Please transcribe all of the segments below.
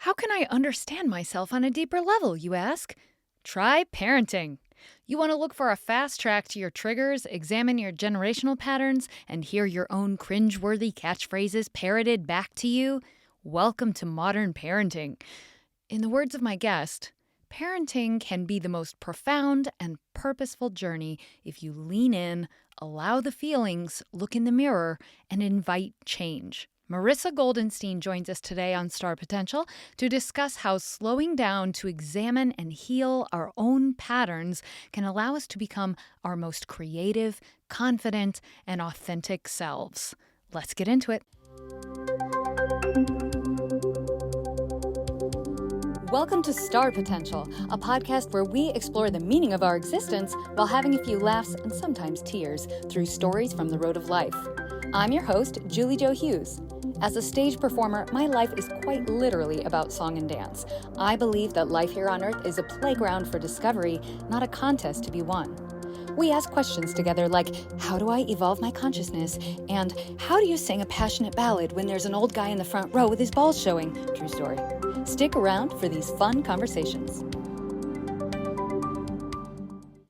How can I understand myself on a deeper level, you ask? Try parenting. You want to look for a fast track to your triggers, examine your generational patterns, and hear your own cringeworthy catchphrases parroted back to you? Welcome to modern parenting. In the words of my guest, parenting can be the most profound and purposeful journey if you lean in, allow the feelings, look in the mirror, and invite change. Marissa Goldenstein joins us today on Star Potential to discuss how slowing down to examine and heal our own patterns can allow us to become our most creative, confident, and authentic selves. Let's get into it. Welcome to Star Potential, a podcast where we explore the meaning of our existence while having a few laughs and sometimes tears through stories from the road of life. I'm your host, Julie Jo Hughes. As a stage performer, my life is quite literally about song and dance. I believe that life here on Earth is a playground for discovery, not a contest to be won. We ask questions together like, how do I evolve my consciousness? And how do you sing a passionate ballad when there's an old guy in the front row with his balls showing? True story. Stick around for these fun conversations.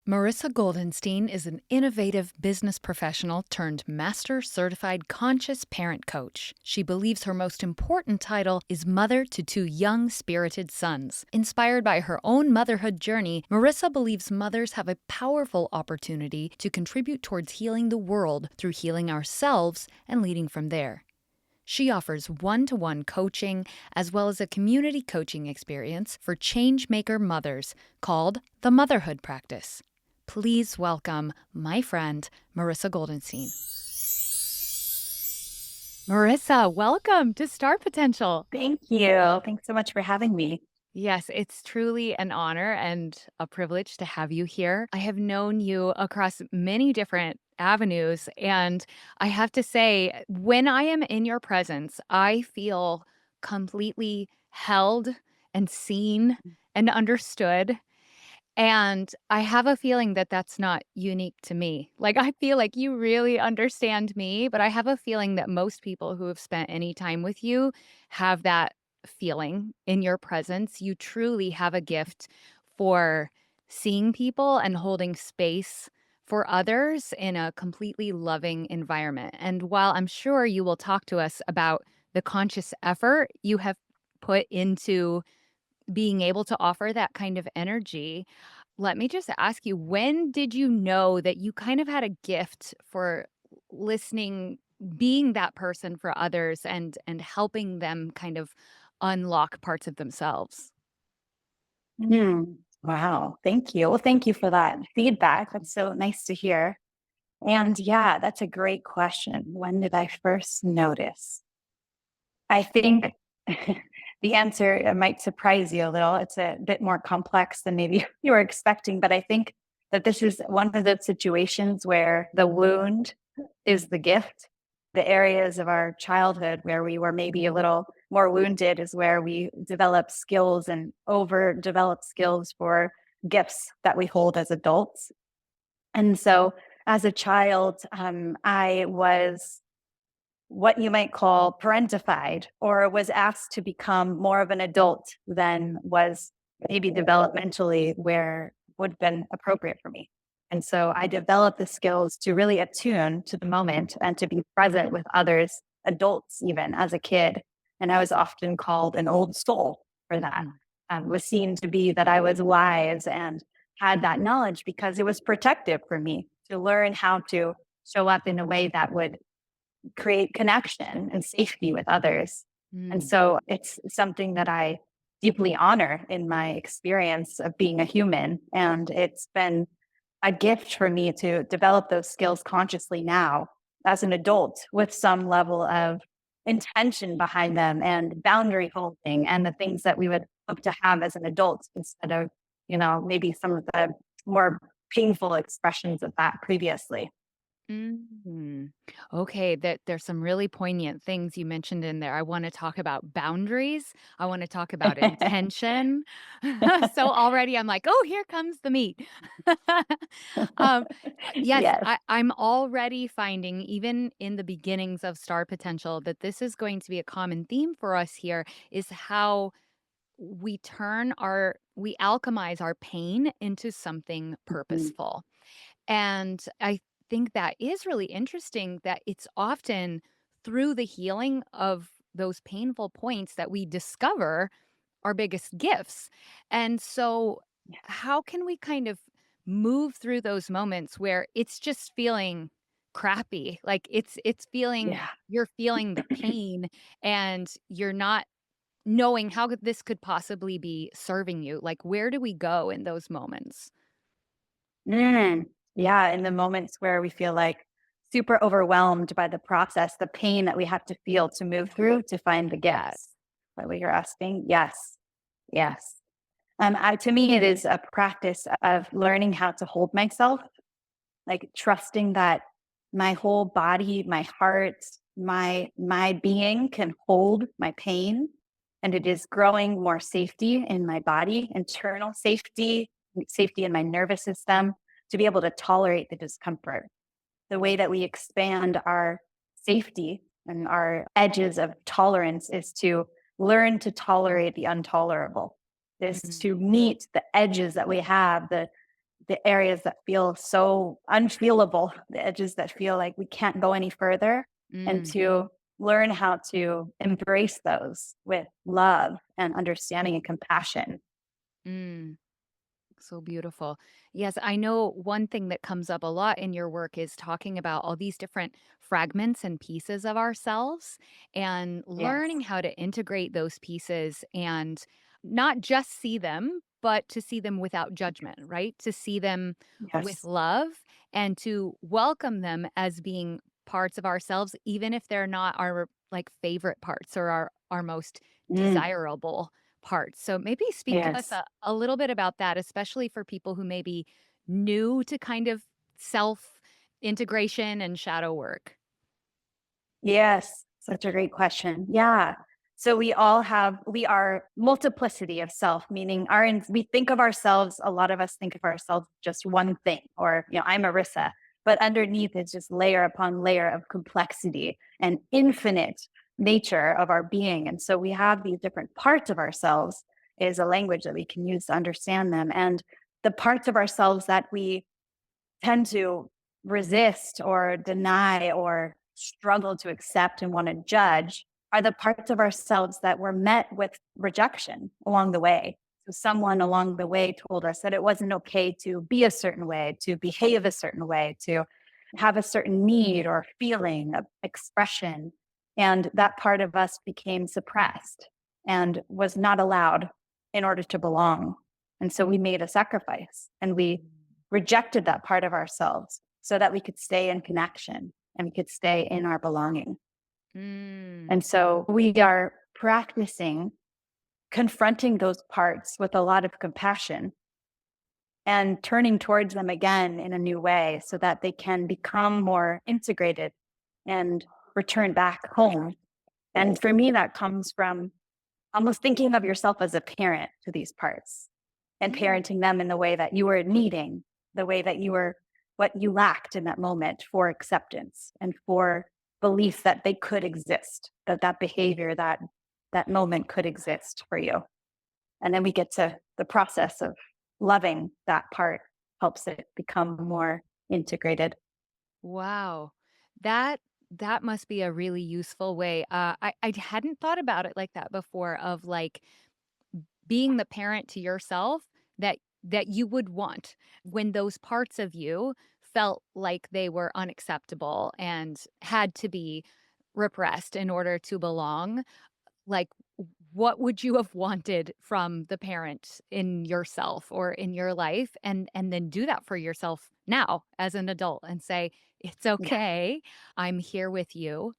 Marissa Goldenstein is an innovative business professional turned master certified conscious parent coach. She believes her most important title is mother to two young spirited sons. Inspired by her own motherhood journey, Marissa believes mothers have a powerful opportunity to contribute towards healing the world through healing ourselves and leading from there. She offers one-to-one coaching as well as a community coaching experience for changemaker mothers called the Motherhood Practice. Please welcome my friend, Marissa Goldenstein. Marissa, welcome to Star Potential. Thank you. Thanks so much for having me. Yes, it's truly an honor and a privilege to have you here. I have known you across many different avenues, and I have to say, when I am in your presence, I feel completely held and seen and understood. And I have a feeling that that's not unique to me. Like, I feel like you really understand me, but I have a feeling that most people who have spent any time with you have that feeling in your presence. You truly have a gift for seeing people and holding space for others in a completely loving environment. And while I'm sure you will talk to us about the conscious effort you have put into being able to offer that kind of energy, let me just ask you, when did you know that you kind of had a gift for listening, being that person for others and helping them kind of unlock parts of themselves? Wow. Thank you. Well, thank you for that feedback. That's so nice to hear. And yeah, that's a great question. When did I first notice? I think the answer might surprise you a little. It's a bit more complex than maybe you were expecting, but I think that this is one of those situations where the wound is the gift. The areas of our childhood where we were maybe a little more wounded is where we develop skills and overdevelop skills for gifts that we hold as adults. And so as a child, I was what you might call parentified, or was asked to become more of an adult than was maybe developmentally where would have been appropriate for me. And so I developed the skills to really attune to the moment and to be present with others, adults, even as a kid. And I was often called an old soul for that. Was seen to be that I was wise and had that knowledge because it was protective for me to learn how to show up in a way that would create connection and safety with others. And Mm. so it's something that I deeply honor in my experience of being a human. And it's been a gift for me to develop those skills consciously now as an adult with some level of intention behind them and boundary holding and the things that we would hope to have as an adult instead of, maybe some of the more painful expressions of that previously. Mhm. Okay, there's some really poignant things you mentioned in there. I wanna talk about boundaries. I wanna talk about intention. So already I'm like, "Oh, here comes the meat." Um, yes, Yes. I'm already finding, even in the beginnings of Star Potential, that this is going to be a common theme for us here, is how we alchemize our pain into something Mhm. purposeful. And I think that is really interesting that it's often through the healing of those painful points that we discover our biggest gifts. And so, Yeah. how can we kind of move through those moments where it's just feeling crappy? Like it's feeling Yeah. you're feeling the pain and you're not knowing how this could possibly be serving you. Like where do we go in those moments? Mm. Yeah, in the moments where we feel like super overwhelmed by the process, the pain that we have to feel to move through to find the Yes. gifts. By what you're asking? Yes. Yes. To me, it is a practice of learning how to hold myself, like trusting that my whole body, my heart, my being can hold my pain, and it is growing more safety in my body, internal safety, safety in my nervous system to be able to tolerate the discomfort. The way that we expand our safety and our edges of tolerance is to learn to tolerate the intolerable, is Mm, to meet the edges that we have, the areas that feel so unfeelable, the edges that feel like we can't go any further, and mm, to learn how to embrace those with love and understanding and compassion. mm. So beautiful. Yes, I know one thing that comes up a lot in your work is talking about all these different fragments and pieces of ourselves and Yes. learning how to integrate those pieces and not just see them, but to see them without judgment, right? To see them with Yes. love and to welcome them as being parts of ourselves, even if they're not our like favorite parts or our most Mm, desirable parts. So maybe speak to us yes. a little bit about that, especially for people who may be new to kind of self integration and shadow work. Yes, such a great question. Yeah. So we are multiplicity of self, meaning we think of ourselves, a lot of us think of ourselves just one thing, or, I'm Marissa, but underneath is just layer upon layer of complexity and infinite nature of our being. And so we have these different parts of ourselves is a language that we can use to understand them. And the parts of ourselves that we tend to resist or deny or struggle to accept and want to judge are the parts of ourselves that were met with rejection along the way. So, someone along the way told us that it wasn't okay to be a certain way, to behave a certain way, to have a certain need or feeling of expression. And that part of us became suppressed and was not allowed in order to belong. And so we made a sacrifice and we rejected that part of ourselves so that we could stay in connection and we could stay in our belonging. Mm, And so we are practicing confronting those parts with a lot of compassion and turning towards them again in a new way so that they can become more integrated and return back home. And for me, that comes from almost thinking of yourself as a parent to these parts and mm, parenting them in the way that you were needing, the way that you were what you lacked in that moment for acceptance and for belief that they could exist, that that behavior, that moment could exist for you. And then we get to the process of loving that part helps it become more integrated. wow. That that must be a really useful way. I hadn't thought about it like that before of like being the parent to yourself that you would want when those parts of you felt like they were unacceptable and had to be repressed in order to belong. Like, what would you have wanted from the parent in yourself or in your life? And then do that for yourself now as an adult and say, "It's Yeah. okay. I'm here with you."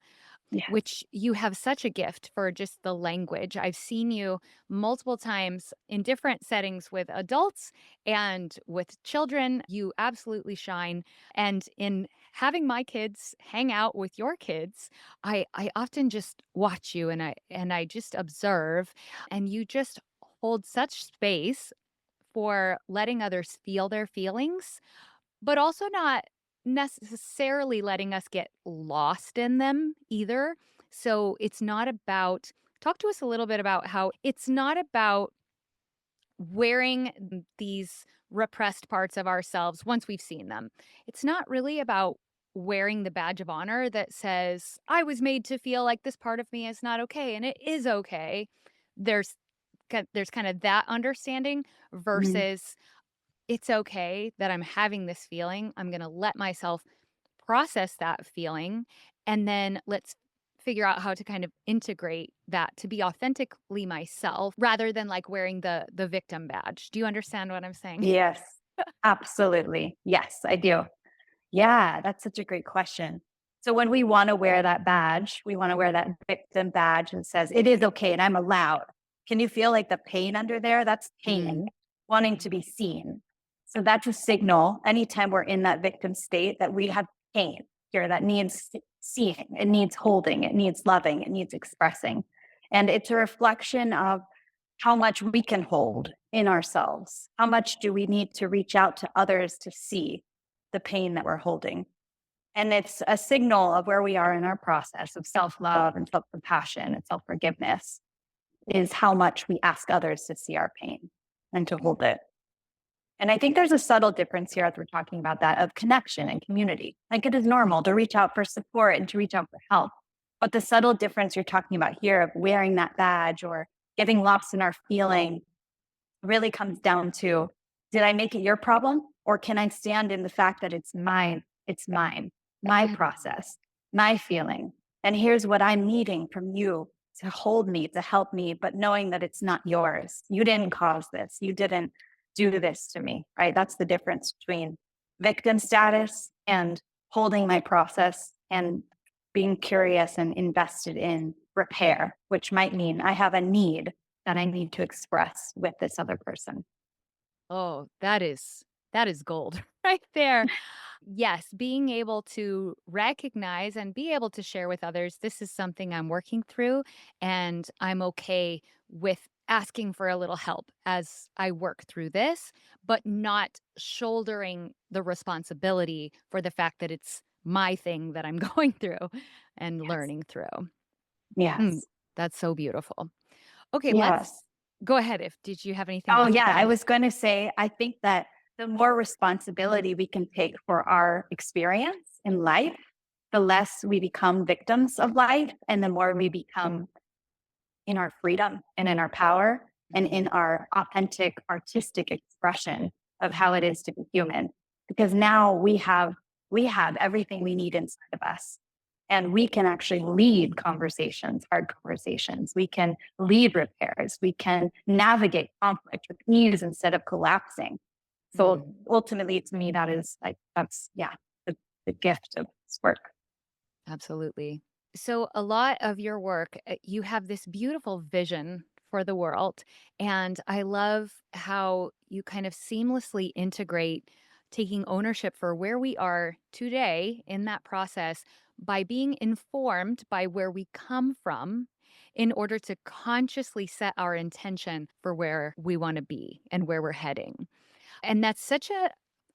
Yes. Which you have such a gift for just the language. I've seen you multiple times in different settings with adults and with children. You absolutely shine. And in having my kids hang out with your kids, I often just watch you and I just observe and you just hold such space for letting others feel their feelings but also not necessarily letting us get lost in them either. So it's not about talk to us a little bit about how it's not about wearing these repressed parts of ourselves once we've seen them. It's not really about wearing the badge of honor that says, I was made to feel like this part of me is not okay, and it is okay. There's there's kind of that understanding Mhm. versus it's okay that I'm having this feeling. I'm going to let myself process that feeling, and then let's figure out how to kind of integrate that to be authentically myself rather than like wearing the victim badge. Do you understand what I'm saying? Yes, absolutely. Yes, I do. Yeah, that's such a great question. So when we want to wear that badge, we want to wear that victim badge that says, it is okay and I'm allowed. Can you feel like the pain under there? That's Mm, pain, wanting to be seen. So that's a signal anytime we're in that victim state that we have pain here that needs seeing, it needs holding, it needs loving, it needs expressing. And it's a reflection of how much we can hold in ourselves. How much do we need to reach out to others to see the pain that we're holding? And it's a signal of where we are in our process of self love and self compassion and self forgiveness, is how much we ask others to see our pain and to hold it. And I think there's a subtle difference here as we're talking about that of connection and community. Like it is normal to reach out for support and to reach out for help. But the subtle difference you're talking about here of wearing that badge or getting lost in our feeling really comes down to, did I make it your problem? Or can I stand in the fact that it's mine, my process, my feeling. And here's what I'm needing from you to hold me, to help me, but knowing that it's not yours. You didn't cause this. You didn't do this to me, right? That's the difference between victim status and holding my process and being curious and invested in repair, which might mean I have a need that I need to express with this other person. oh, that is gold right there. Yes, being able to recognize and be able to share with others, this is something I'm working through, and I'm okay with asking for a little help as I work through this, but not shouldering the responsibility for the fact that it's my thing that I'm going through and Yes. learning through. Mm, Yes. that's so beautiful. Okay, let's Yes. go ahead. If did you have anything Oh, else to yeah. I add? was going to say, I think that the more responsibility we can take for our experience in life, the less we become victims of life, and the more we become in our freedom and in our power and Mhm. in our authentic artistic expression of how it is to be human. Because now we have everything we need inside of us. And we can actually lead conversations, hard conversations. We can lead repairs. We can navigate conflict with ease instead of collapsing. Mm. So ultimately, to me, that is like, that's, yeah, the gift of this work. Absolutely. So, a lot of your work, you have this beautiful vision for the world. And I love how you kind of seamlessly integrate taking ownership for where we are today in that process by being informed by where we come from in order to consciously set our intention for where we want to be and where we're heading. And that's such a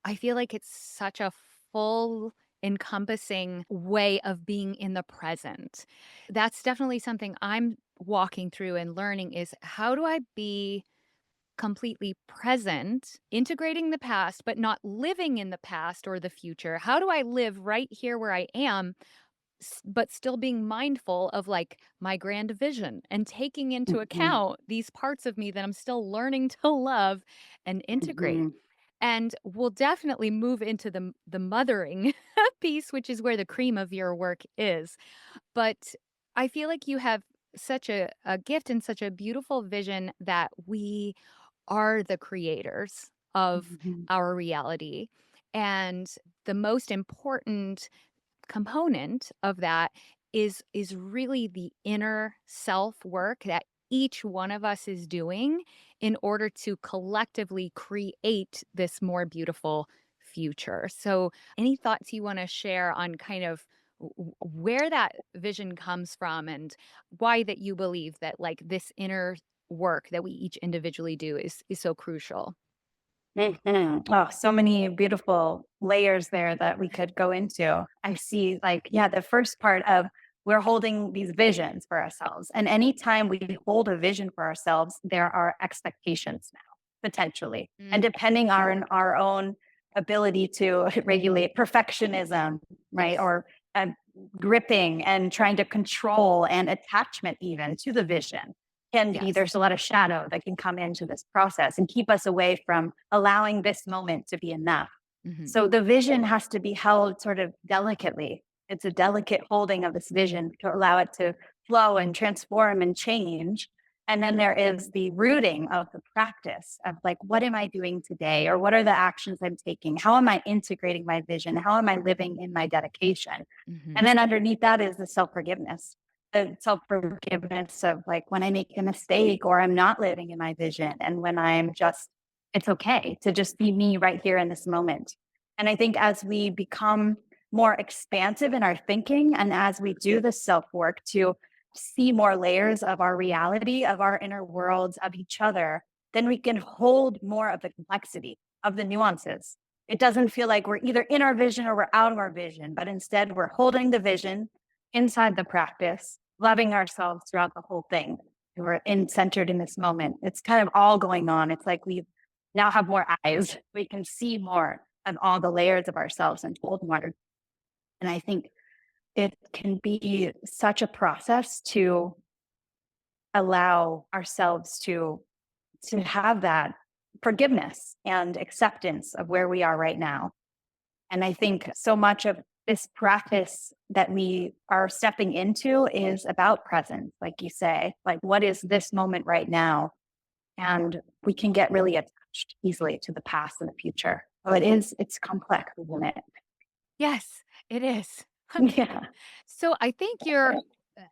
I feel like it's such a full encompassing way of being in the present. That's definitely something I'm walking through and learning is how do I be completely present, integrating the past, but not living in the past or the future? How do I live right here where I am, but still being mindful of like my grand vision and taking into Mhm, account these parts of me that I'm still learning to love and integrate? mhm, And we'll definitely move into the mothering piece, which is where the cream of your work is. But I feel like you have such a gift and such a beautiful vision that we are the creators of mhm, our reality. And the most important component of that is really the inner self work that each one of us is doing in order to collectively create this more beautiful future. So, any thoughts you want to share on kind of where that vision comes from and why that you believe that like this inner work that we each individually do is so crucial? mhm. Oh, so many beautiful layers there that we could go into. I see, like, yeah, the first part of we're holding these visions for ourselves. And anytime we hold a vision for ourselves, there are expectations now. potentially. And Mm, depending on our own ability to regulate perfectionism, right? Or gripping and trying to control and attachment even to the vision can be, yes. there's a lot of shadow that can come into this process and keep us away from allowing this moment to be enough. Mhm, So the vision has to be held sort of delicately. It's a delicate holding of this vision to allow it to flow and transform and change. And then there is the rooting of the practice of like, what am I doing today? Or what are the actions I'm taking? How am I integrating my vision? How am I living in my dedication? mhm, And then underneath that is the self forgiveness, the self forgiveness of like when I make a mistake or I'm not living in my vision and when I'm just, it's okay to just be me right here in this moment. And I think as we become more expansive in our thinking and as we do the self work to see more layers of our reality, of our inner worlds, of each other, then we can hold more of the complexity of the nuances. It doesn't feel like we're either in our vision or we're out of our vision, but instead we're holding the vision inside the practice, loving ourselves throughout the whole thing. We're in centered in this moment. It's kind of all going on. It's like we now have more eyes. We can see more of all the layers of ourselves and hold more. And I think it can be such a process to allow ourselves to have that forgiveness and acceptance of where we are right now. And I think so much of this practice that we are stepping into is about presence, like you say, like what is this moment right now? And we can get really attached easily to the past and the future. So it's complex, isn't it? yes, it is. Yeah. So I think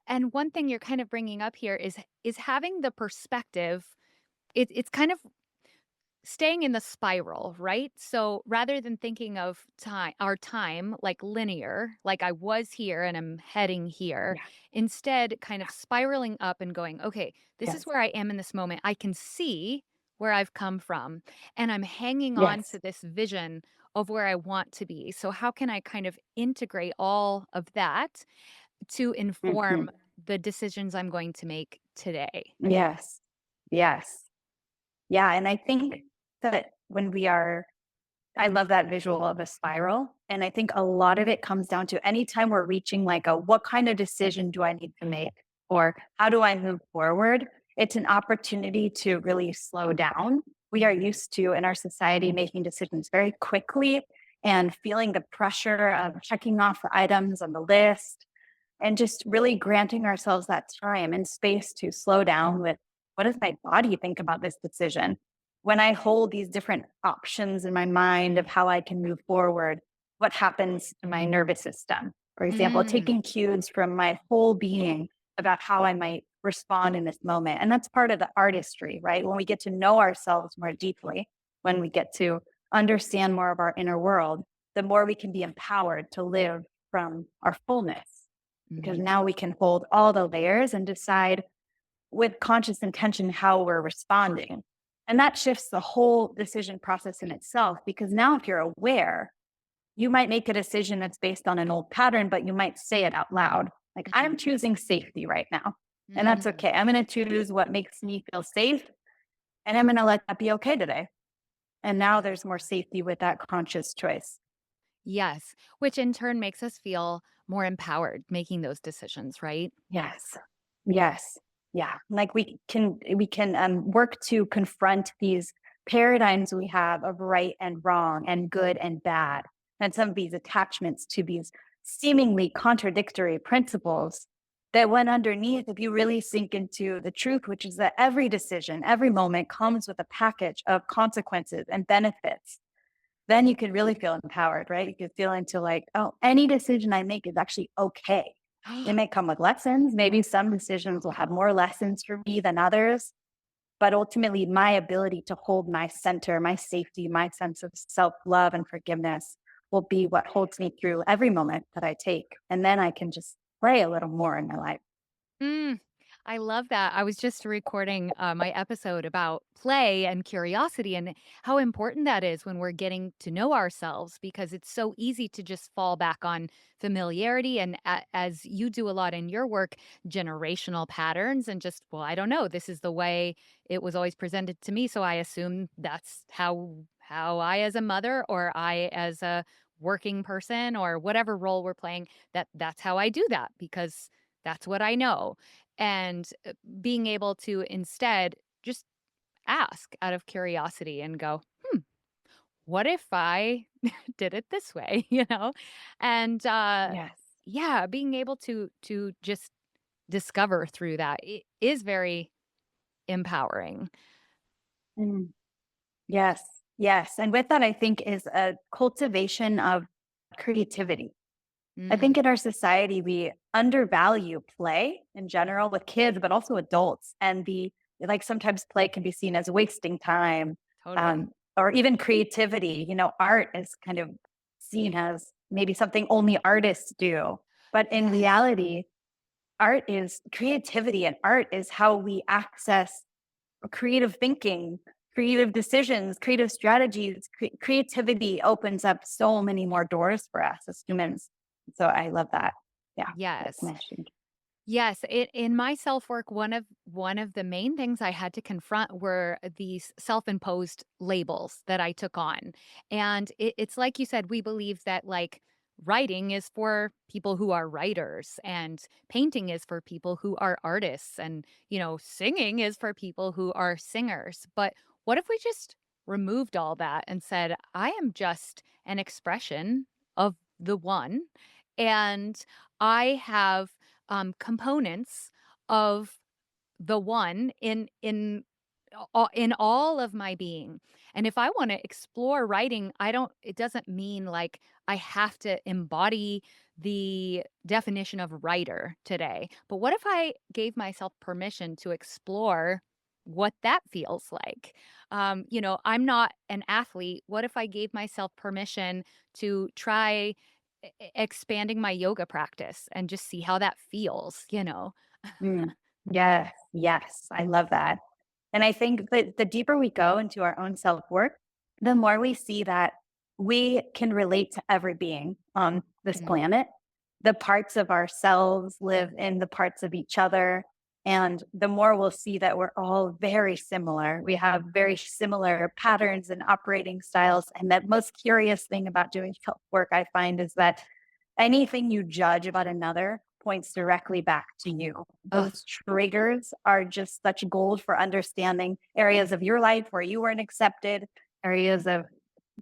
and one thing you're kind of bringing up here is having the perspective. It's kind of staying in the spiral, right? So rather than thinking of our time like linear, like I was here and I'm heading here, Yeah. instead kind of spiraling up and going, okay, this is Yes. where I am in this moment. I can see where I've come from and I'm hanging on to Yes. this vision of where I want to be. So how can I kind of integrate all of that to Mhm. inform the decisions I'm going to make today? Yes. Yes. Yeah. And I think that when we are, I love that visual of a spiral. And I think a lot of it comes down to anytime we're reaching like a what kind of decision do I need to make? Or how do I move forward? It's an opportunity to really slow down. We are used to in our society making decisions very quickly and feeling the pressure of checking off the items on the list and just really granting ourselves that time and space to slow down with what does my body think about this decision? When I hold these different options in my mind of how I can move forward, what happens to my nervous system? For example, Mm, taking cues from my whole being about how I might respond in this moment. And that's part of the artistry, right? When we get to know ourselves more deeply, when we get to understand more of our inner world, the more we can be empowered to live from our fullness because mhm. now we can hold all the layers and decide with conscious intention how we're responding. And that shifts the whole decision process in itself because now if you're aware, you might make a decision that's based on an old pattern, but you might say it out loud. Like, Mhm. I'm choosing safety right now. And that's Mm. okay. I'm going to choose what makes me feel safe. And I'm going to let that be okay today. And now there's more safety with that conscious choice. Yes, which in turn makes us feel more empowered making those decisions, right? Yes. Yes. Yeah. Like we can work to confront these paradigms we have of right and wrong and good and bad, and some of these attachments to these seemingly contradictory principles that when underneath, if you really sink into the truth, which is that every decision, every moment comes with a package of consequences and benefits, then you could really feel empowered, right? You could feel into like, oh, any decision I make is actually okay. It may come with lessons. Maybe some decisions will have more lessons for me than others. But ultimately, my ability to hold my center, my safety, my sense of self love and forgiveness will be what holds me through every moment that I take. And then I can just play a little more in my life. Mm. I love that. I was just recording my episode about play and curiosity and how important that is when we're getting to know ourselves because it's so easy to just fall back on familiarity. And as you do a lot in your work, generational patterns and just, well, I don't know, this is the way it was always presented to me. So I assume that's how I as a mother or I as a working person or whatever role we're playing, that's how I do that because that's what I know and being able to instead just ask out of curiosity and go, what if I did it this way, you know? And Yes. yeah, being able to just discover through that is very empowering. Mm. Yes. Yes. And with that, I think is a cultivation of creativity. I think Mm, in our society, we undervalue play in general with kids, but also adults. And like sometimes play can be seen as wasting time, totally. or even creativity. Art is kind of seen as maybe something only artists do. But in Yes. reality, art is creativity, and art is how we access creative thinking, creative decisions, creative strategies. Creativity opens up so many more doors for us as humans. So I love that. Yeah, that's Yes. mentioned. Yes, in my self-work, one of the main things I had to confront were these self-imposed labels that I took on. And it's like you said, we believe that like writing is for people who are writers and painting is for people who are artists and, singing is for people who are singers. But what if we just removed all that and said, I am just an expression of the one and I have components of the one in all of my being. And if I want to explore writing, I don't it doesn't mean like I have to embody the definition of writer today. But what if I gave myself permission to explore what that feels like? I'm not an athlete. What if I gave myself permission to try expanding my yoga practice and just see how that feels? Mm. Yes, yes, I love that. And I think that the deeper we go into our own self work, the more we see that we can relate to every being on this Mm. planet. The parts of ourselves live in the parts of each other. And the more we'll see that we're all very similar. We have very similar patterns and operating styles. And that most curious thing about doing self work, I find, is that anything you judge about another points directly back to you. Ugh, Those triggers are just such gold for understanding areas of your life where you weren't accepted, areas of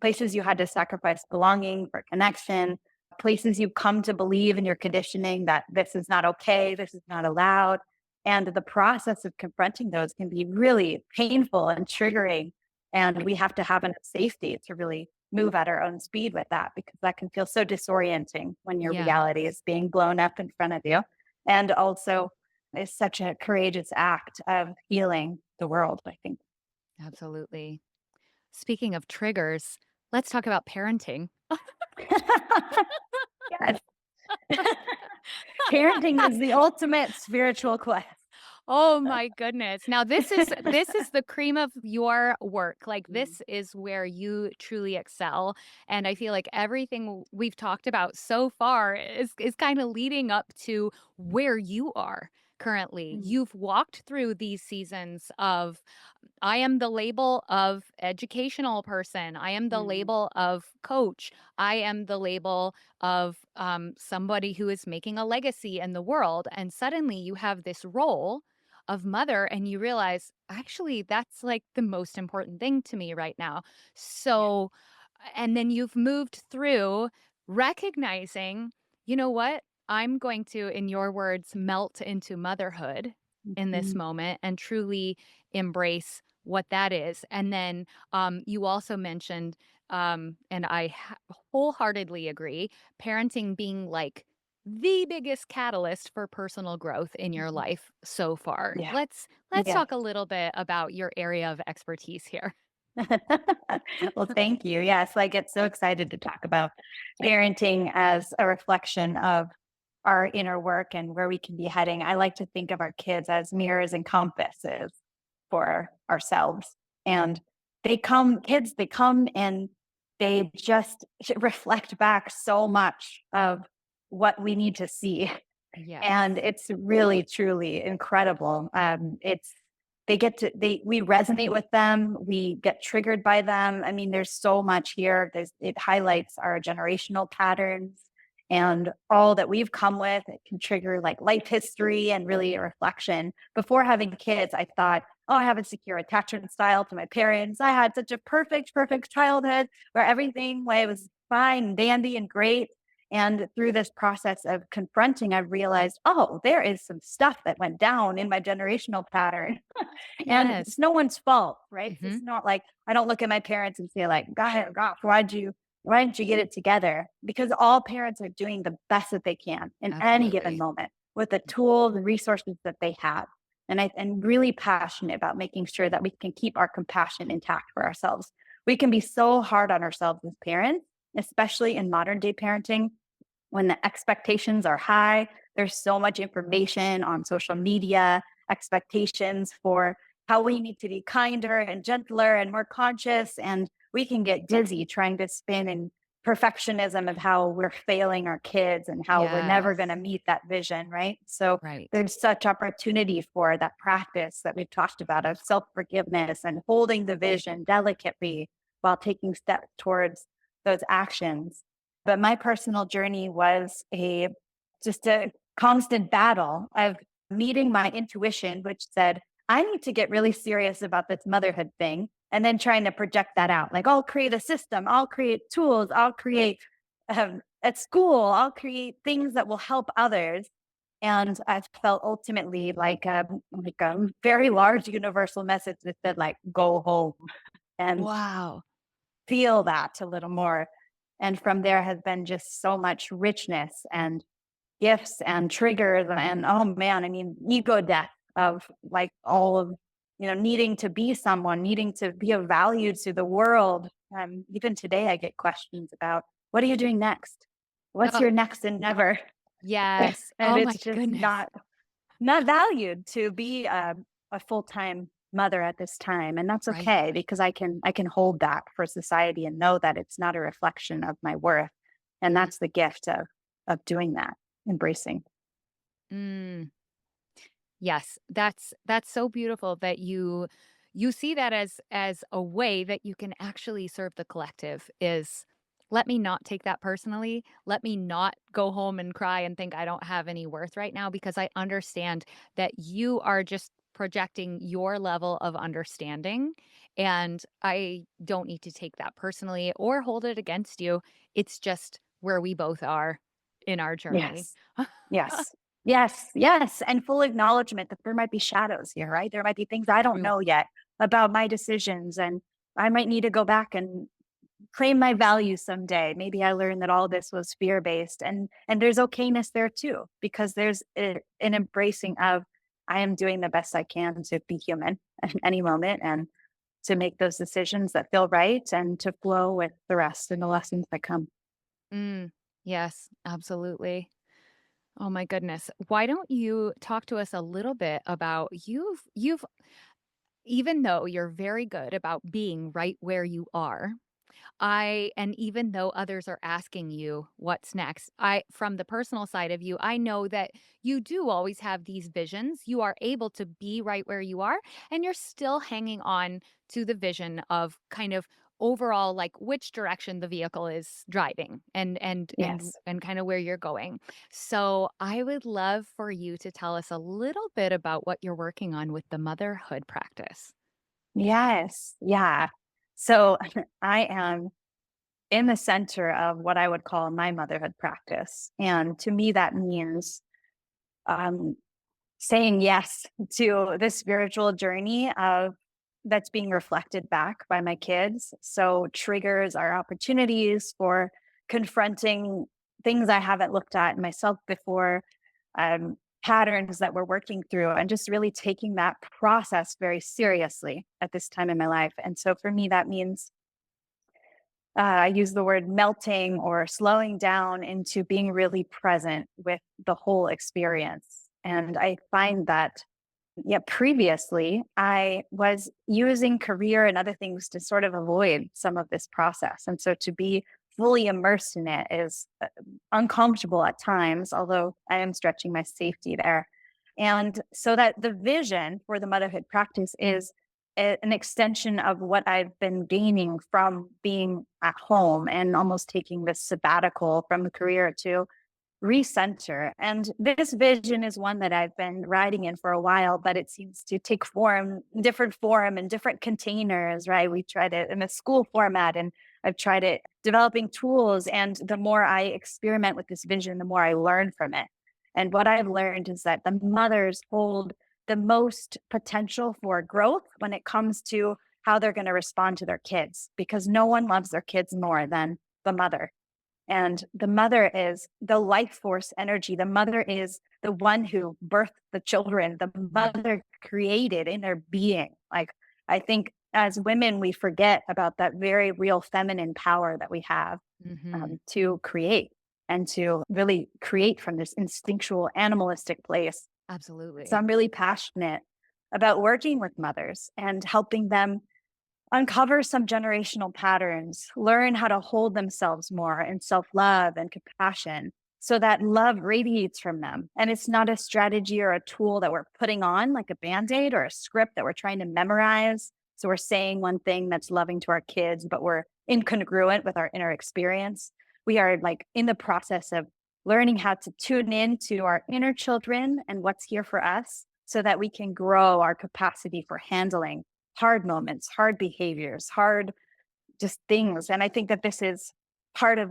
places you had to sacrifice belonging for connection, places you come to believe in your conditioning that this is not okay, this is not allowed. And the process of confronting those can be really painful and triggering. And we have to have enough safety to really move at our own speed with that, because that can feel so disorienting when your yeah, reality is being blown up in front of you. And also, it's such a courageous act of healing the world, I think. absolutely. Speaking of triggers, let's talk about parenting. Yes. Parenting is the ultimate spiritual quest. Oh my goodness. Now this is the cream of your work. Like Mm, this is where you truly excel. And I feel like everything we've talked about so far is kind of leading up to where you are currently. mm, You've walked through these seasons of I am the label of educational person. I am the mm, label of coach. I am the label of somebody who is making a legacy in the world. And suddenly you have this role of mother, and you realize, actually, that's like the most important thing to me right now. yeah. So, and then you've moved through recognizing, you know what? I'm going to, in your words, melt into motherhood in this Mhm, moment and truly embrace what that is. And then you also mentioned, and I wholeheartedly agree, parenting being like the biggest catalyst for personal growth in your mhm. life so far. Yeah. Let's Yes. talk a little bit about your area of expertise here. Well, thank you. Yes, I get so excited to talk about parenting as a reflection of our inner work and where we can be heading, I like to think of our kids as mirrors and compasses for ourselves. And they come and they just reflect back so much of what we need to see. And Yes. it's really, truly incredible. It's we resonate with them, we get triggered by them. I mean, there's so much here. It highlights our generational patterns and all that we've come with. It can trigger like life history and really a reflection. Before having kids, I thought, oh, I have a secure attachment style to my parents. I had such a perfect childhood where everything was fine, dandy, and great. And through this process of confronting, I realized, oh, there is some stuff that went down in my generational pattern. And Yes. it's no one's fault, right? Hmm. It's not like I don't look at my parents and say, like, God, gosh, why didn't you get it together? Because all parents are doing the best that they can in any given Absolutely. moment with the tools and resources that they have. And I'm really passionate about making sure that we can keep our compassion intact for ourselves. We can be so hard on ourselves as parents, especially in modern day parenting when the expectations are high. There's so much information on social media, expectations for how we need to be kinder and gentler and more conscious. And we can get dizzy trying to spin in perfectionism of how we're failing our kids and how we're never going to Yes. meet that vision, right? So Right. there's such opportunity for that practice that we've talked about of self forgiveness and holding the vision delicately while taking steps towards those actions. But my personal journey was just a constant battle of meeting my intuition, which said, I need to get really serious about this motherhood thing. And then trying to project that out. Like, I'll create a system, I'll create tools, I'll create at school, I'll create things that will help others. And I felt ultimately like a very large universal message that said, like, go home and Wow. feel that a little more. And from there has been just so much richness and gifts and triggers and oh man, I mean, ego death of like all of needing to be someone, needing to be of value to the world. Even today, I get questions about what are you doing next? What's Oh, your next endeavor? yes. And Oh my it's just goodness. not valued to be a full-time mother at this time, and that's Right. okay because I can hold that for society and know that it's not a reflection of my worth, and that's the gift of doing that, embracing. Mm. Yes, that's so beautiful that you see that as a way that you can actually serve the collective is let me not take that personally. Let me not go home and cry and think I don't have any worth right now because I understand that you are just projecting your level of understanding and I don't need to take that personally or hold it against you. It's just where we both are in our journey. Yes. Yes. Yes, yes, and full acknowledgement that there might be shadows here, right? There might be things I don't True. know yet about my decisions, and I might need to go back and claim my value someday. Maybe I learned that all this was fear-based, and there's okayness there too, because there's an embracing of I am doing the best I can to be human at any moment and to make those decisions that feel right and to flow with the rest and the lessons that come. Mm, yes, absolutely. Oh my goodness. Why don't you talk to us a little bit about you've even though you're very good about being right where you are, and even though others are asking you what's next, from the personal side of you, I know that you do always have these visions. You are able to be right where you are, and you're still hanging on to the vision of kind of overall like which direction the vehicle is driving Yes. and kind of where you're going. So, I would love for you to tell us a little bit about what you're working on with the motherhood practice. Yes. Yeah. So I am in the center of what I would call my motherhood practice. And to me, that means um, saying yes to this spiritual journey of that's being reflected back by my kids. So triggers are opportunities for confronting things I haven't looked at in myself before, patterns that we're working through, and just really taking that process very seriously at this time in my life. And so for me, that means I use the word melting or slowing down into being really present with the whole experience. And I find that, yeah, previously I was using career and other things to sort of avoid some of this process. And so to be fully immersed in it is uncomfortable at times, although I am stretching my safety there. And so that the vision for the motherhood practice is an extension of what I've been gaining from being at home and almost taking this sabbatical from the career to recenter. And this vision is one that I've been riding in for a while, but it seems to take different form and different containers, right? We tried it in a school format and I've tried it developing tools. And the more I experiment with this vision, the more I learn from it. And what I've learned is that the mothers hold the most potential for growth when it comes to how they're going to respond to their kids, because no one loves their kids more than the mother. And the mother is the life force energy. The mother is the one who birthed the children. The mother created in their being. Like, I think as women, we forget about that very real feminine power that we have Mhm. to create and to really create from this instinctual, animalistic place. So Absolutely. I'm really passionate about working with mothers and helping them uncover some generational patterns, learn how to hold themselves more in self love and compassion so that love radiates from them. And it's not a strategy or a tool that we're putting on like a band aid or a script that we're trying to memorize. So we're saying one thing that's loving to our kids, but we're incongruent with our inner experience. We are like in the process of learning how to tune in to our inner children and what's here for us so that we can grow our capacity for handling hard moments, hard behaviors, hard just things. And I think that this is part of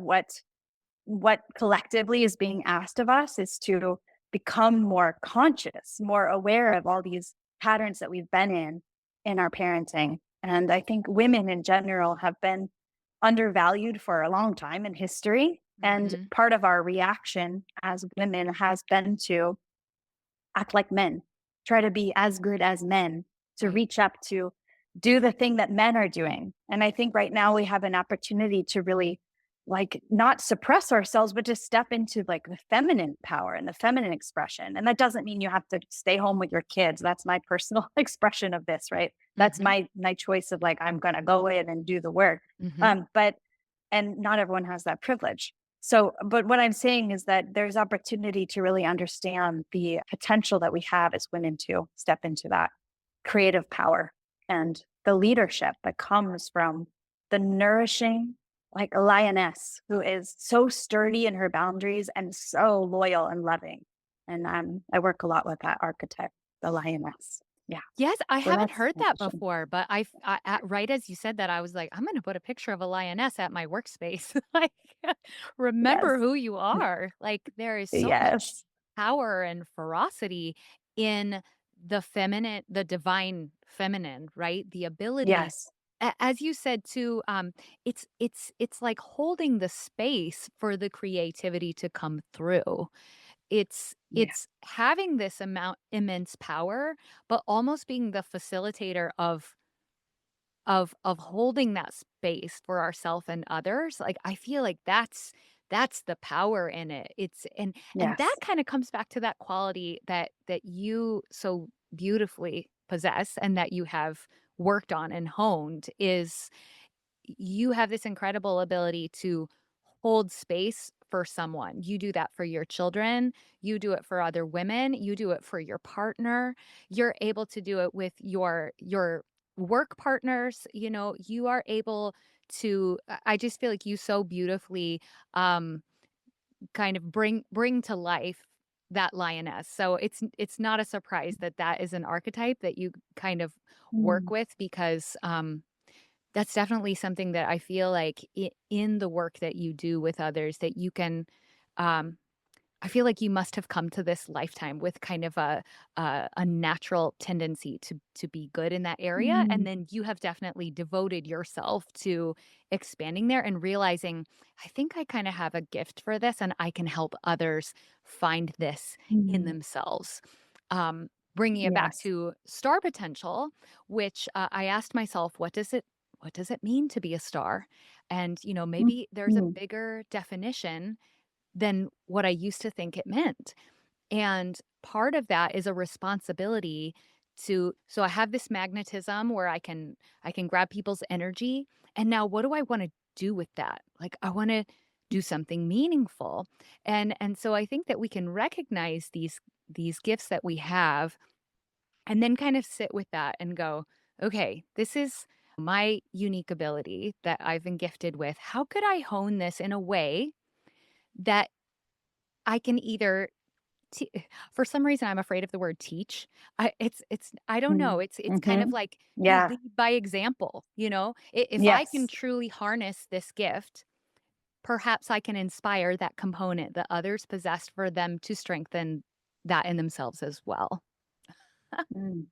what collectively is being asked of us is to become more conscious, more aware of all these patterns that we've been in our parenting. And I think women in general have been undervalued for a long time in history. And Mhm. part of our reaction as women has been to act like men, try to be as good as men, to Right. reach up to do the thing that men are doing. And I think right now we have an opportunity to really like not suppress ourselves, but to step into like the feminine power and the feminine expression. And that doesn't mean you have to stay home with your kids. That's my personal expression of this, right? That's Mhm. my choice of like, I'm gonna go in and do the work. Mhm. But and not everyone has that privilege. So, but what I'm saying is that there's opportunity to really understand the potential that we have as women to step into that creative power and the leadership that comes from the nourishing, like a lioness who is so sturdy in her boundaries and so loyal and loving. And I work a lot with that archetype, the lioness. Yeah. Yes, I So haven't that's heard my that vision. before, but right as you said that, I was like, "I'm gonna put a picture of a lioness at my workspace." Like, remember Yes. who you are. Like, there is so much Yes. power and ferocity in the divine feminine, right? The ability Yes. as you said too, it's like holding the space for the creativity to come through. Yeah. It's having this amount immense power, but almost being the facilitator of holding that space for ourself and others. Like, I feel like that's the power in it. And that Yes. kinda comes back to that quality that you so beautifully possess and that you have worked on and honed is you have this incredible ability to hold space for someone. You do that for your children, you do it for other women, you do it for your partner. You're able to do it with your work partners, you are able to I just feel like you so beautifully um kind of bring to life that lioness. So it's not a surprise that that is an archetype that you kind of work Mm. with because that's definitely something that I feel like in the work that you do with others that you can, um, I feel like you must have come to this lifetime with kind of a natural tendency to be good in that area, and Mm. then you have definitely devoted yourself to expanding there and realizing, I think I kind of have a gift for this, and I can help others find this in Mm. themselves. Bringing it back Yes. to star potential, which I asked myself, what does what does it mean to be a star? And, maybe there's a Mhm. bigger definition than what I used to think it meant. And part of that is a responsibility to so I have this magnetism where I can grab people's energy, and now what do I want to do with that? Like I want to do something meaningful. And so I think that we can recognize these gifts that we have and then kind of sit with that and go, "Okay, this is my unique ability that I've been gifted with. How could I hone this in a way that I can either T for some reason, I'm afraid of the word teach. I don't know, Mm. it's kind of Mhm. like you Yeah. lead by example, you know? If I can Yes. truly harness this gift, perhaps I can inspire that component that others possess for them to strengthen that in themselves as well. Mm.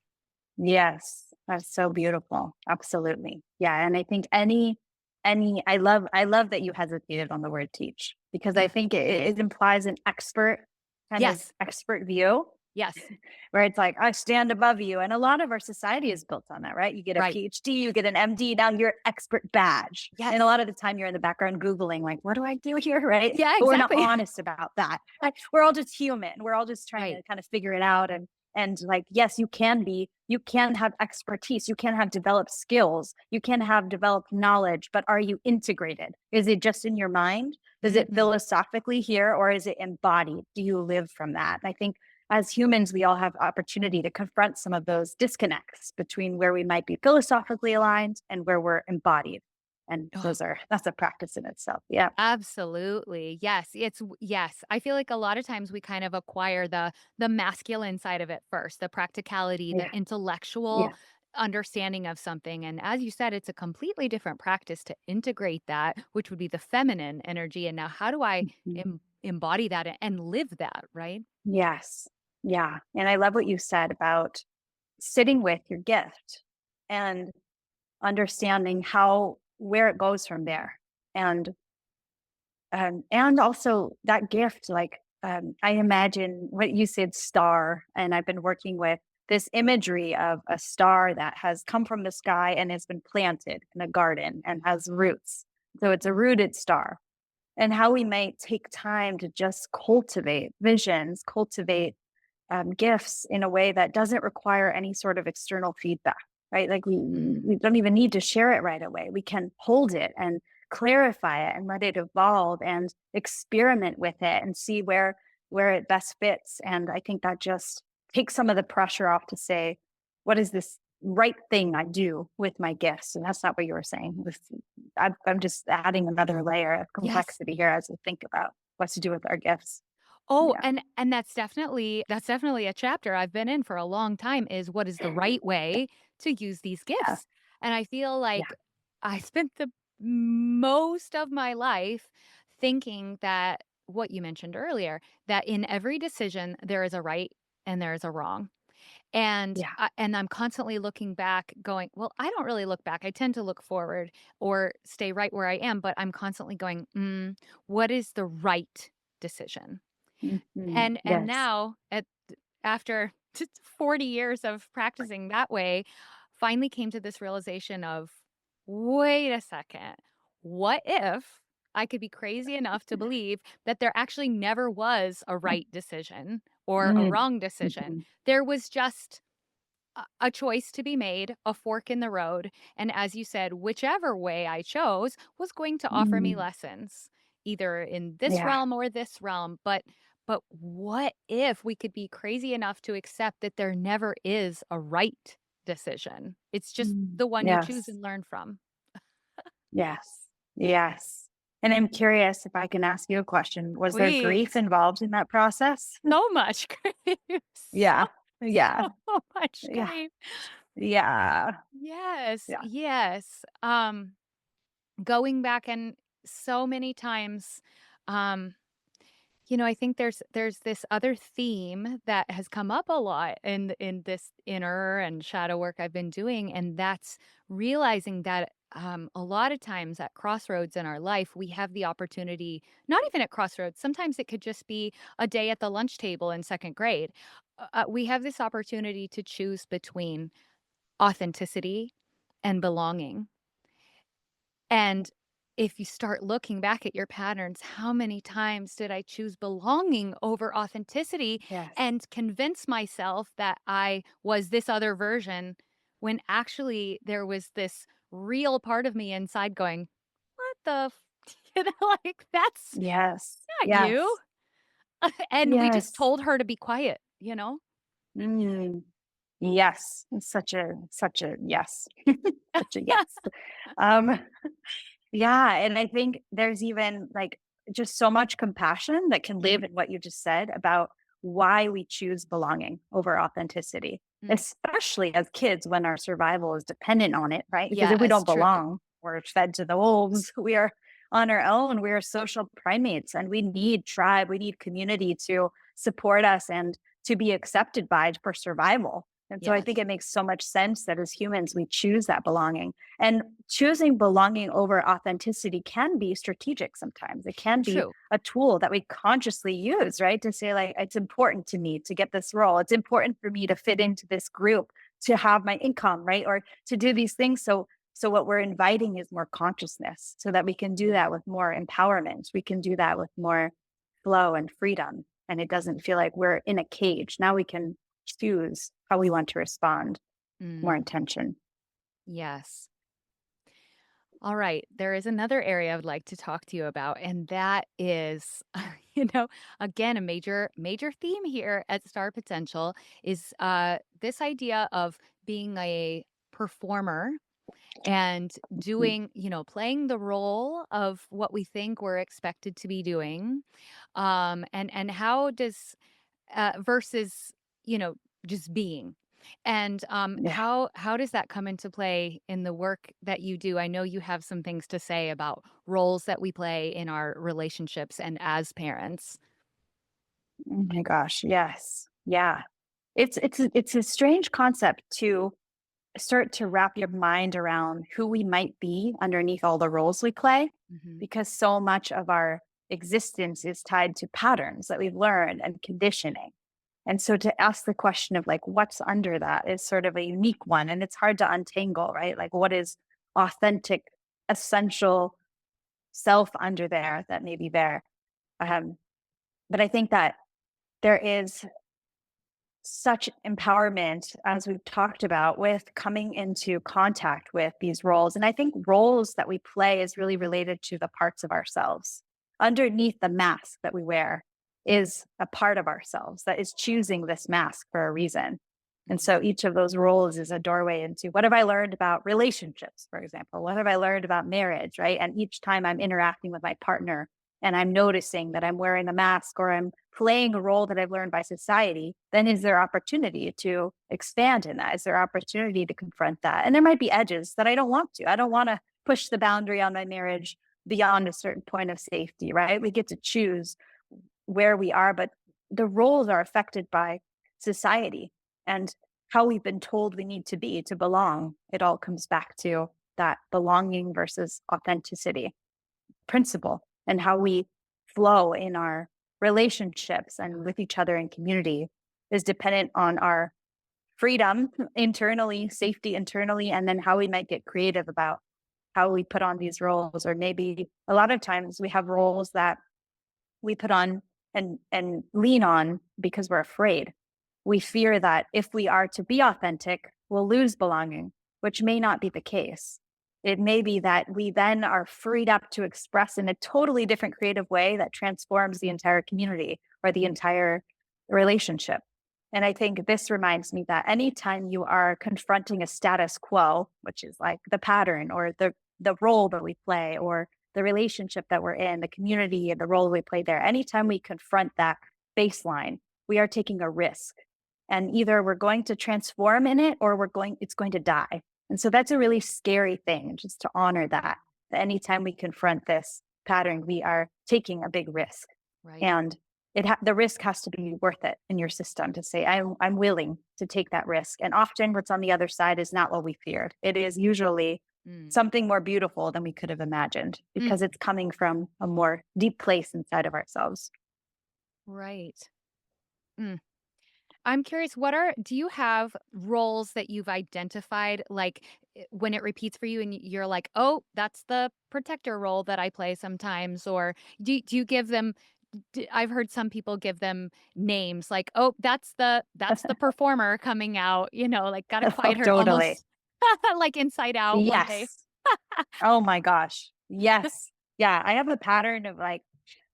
Yes, that's so beautiful. Absolutely. Yeah, and I think any I love that you hesitated on the word teach because I think it implies an expert kind of Yes, expert view yes, where it's like I stand above you, and a lot of our society is built on that, right? You get a right. PhD, you get an MD, now you're expert badge, and a Yes. lot of the time you're in the background googling like, what do I do here, right? Yeah, But we're not exactly. honest about that. Like, we're all just human. We're all just trying Right. to kind of figure it out, and like yes, you can have expertise, you can have developed skills, you can have developed knowledge, but are you integrated? Is it just in your mind? Does it Mhm. philosophically here, or is it embodied? Do you live from that? And I think as humans, we all have opportunity to confront some of those disconnects between where we might be philosophically aligned and where we're embodied. And that's a practice in itself. Yeah. Absolutely. Yes, yes. I feel like a lot of times we kind of acquire the masculine side of it first, the practicality, the Yeah. intellectual Yeah. understanding of something. And as you said, it's a completely different practice to integrate that, which would be the feminine energy. And now how do I Mhm. embody that and live that, right? Yes. Yeah. And I love what you said about sitting with your gift and understanding where it goes from there. And and also that gift, like, I imagine what you said, star, and I've been working with this imagery of a star that has come from the sky and has been planted in a garden and has roots. So it's a rooted star. And how we might take time to just cultivate visions, cultivate gifts in a way that doesn't require any sort of external feedback, right? Like Mm. we don't even need to share it right away. We can hold it and clarify it and let it evolve and experiment with it and see where it best fits. And I think that just takes some of the pressure off to say, what is this right thing I do with my gifts? And that's not what you were saying. I'm just adding another layer of Yes. complexity here as we think about what to do with our gifts. Oh, Yeah. and that's definitely a chapter I've been in for a long time is what is the right way to use these Yeah. gifts. And I feel Yeah. like I spent the most of my life thinking that what you mentioned earlier, that in every decision there is a right and there is a wrong. Yeah. And I'm constantly looking back going, well, I don't really look back. I tend to look forward or stay right where I am, but I'm constantly going, what is the right decision? Mhm. And Yes. now after 40 years of practicing that way, finally came to this realization of, "Wait a second. What if I could be crazy enough to believe that there actually never was a right decision or a Mm. wrong decision? Mhm. There was just a choice to be made, a fork in the road, and as you said, whichever way I chose was going to offer me Mm. lessons, either in this Yeah. realm or this realm, but what if we could be crazy enough to accept that there never is a right decision? It's just Mm. the one you choose Yes. and learn from. Yes. Yes. And I'm curious if I can ask you a question. Was there grief Please. involved in that process? So much grief. Yeah. So Yeah. much Yeah. grief. Yeah. Yes, Yeah. yes. Going back and so many times, um, I think there's this other theme that has come up a lot in this inner and shadow work I've been doing, and that's realizing that a lot of times at crossroads in our life, we have the opportunity, not even at crossroads, sometimes it could just be a day at the lunch table in second grade. We have this opportunity to choose between authenticity and belonging. And if you start looking back at your patterns, how many times did I choose belonging over authenticity Yes. and convince myself that I was this other version when actually there was this real part of me inside going, "What the f" like, "That's Yes. not you." Yes. And we just Yes. told her to be quiet, you know? Mm. Yes. It's such a yes. Such a yes. Um, yeah, and I think there's even, like, just so much compassion that can live in what you just said about why we choose belonging over authenticity, Mm. especially as kids when our survival is dependent on it, right? Because if we Yes, don't true. belong, we're fed to the wolves. We are on our own. We are social primates and we need tribe, we need community to support us and to be accepted by for survival. And so I think Yes, it makes so much sense that as humans, we choose that belonging. And choosing belonging over authenticity can be strategic sometimes. It can be true. a tool that we consciously use, right? To say, like, it's important to me to get this role. It's important for me to fit into this group, to have my income, right? Or to do these things. So what we're inviting is more consciousness so that we can do that with more empowerment. We can do that with more flow and freedom. And it doesn't feel like we're in a cage. Now we can choose how we want to respond, more Mm, intention. yes. All right. There is another area I would like to talk to you about, and that is, again, a major theme here at Star Potential is this idea of being a performer and Mhm. doing, playing the role of what we think we're expected to be doing. And how does versus, you know, just being. And Yeah. how does that come into play in the work that you do? I know you have some things to say about roles that we play in our relationships and as parents. Oh my gosh. Yes. Yeah. It's a strange concept to start to wrap your mind around who we might be underneath all the roles we play, Hmm. because so much of our existence is tied to patterns that we've learned and conditioning. And so to ask the question of, like, what's under that is sort of a unique one. And it's hard to untangle, right? Like, what is authentic, essential self under there that may be there? Um, but I think that there is such empowerment, as we've talked about, with coming into contact with these roles. And I think roles that we play is really related to the parts of ourselves. Underneath the mask that we wear is a part of ourselves that is choosing this mask for a reason. And so each of those roles is a doorway into what have I learned about relationships, for example? What have I learned about marriage, right? And each time I'm interacting with my partner and I'm noticing that I'm wearing a mask or I'm playing a role that I've learned by society, then is there opportunity to expand in that? Is there opportunity to confront that? And there might be edges that I don't want to. I don't want to push the boundary on my marriage beyond a certain point of safety, right? We get to choose where we are, but the roles are affected by society and how we've been told we need to be to belong. It all comes back to that belonging versus authenticity principle, and how we flow in our relationships and with each other in community is dependent on our freedom internally, safety internally, and then how we might get creative about how we put on these roles. Or maybe a lot of times we have roles that we put on and lean on because we're afraid. We fear that if we are to be authentic, we'll lose belonging, which may not be the case. It may be that we then are freed up to express in a totally different creative way that transforms the entire community or the entire relationship. And I think this reminds me that anytime you are confronting a status quo, which is like the pattern or the role that we play or the relationship that we're in, the community and the role we play there, anytime we confront that baseline, we are taking a risk. And either we're going to transform in it or it's going to die. And so that's a really scary thing, just to honor that. That anytime we confront this pattern, we are taking a big risk. Right. And the risk has to be worth it in your system to say, I'm willing to take that risk. And often what's on the other side is not what we feared. It is usually Mm. something more beautiful than we could have imagined Mm. because it's coming from a more deep place inside of ourselves. Right. Mm. I'm curious, do you have roles that you've identified? Like, when it repeats for you and you're like, "Oh, that's the protector role that I play sometimes," or do you give them I've heard some people give them names like, "Oh, that's the performer coming out," like, "Gotta Oh, quiet her," totally. almost like Inside Out one day. Yes. Oh my gosh. Yes. Yeah, I have a pattern of, like,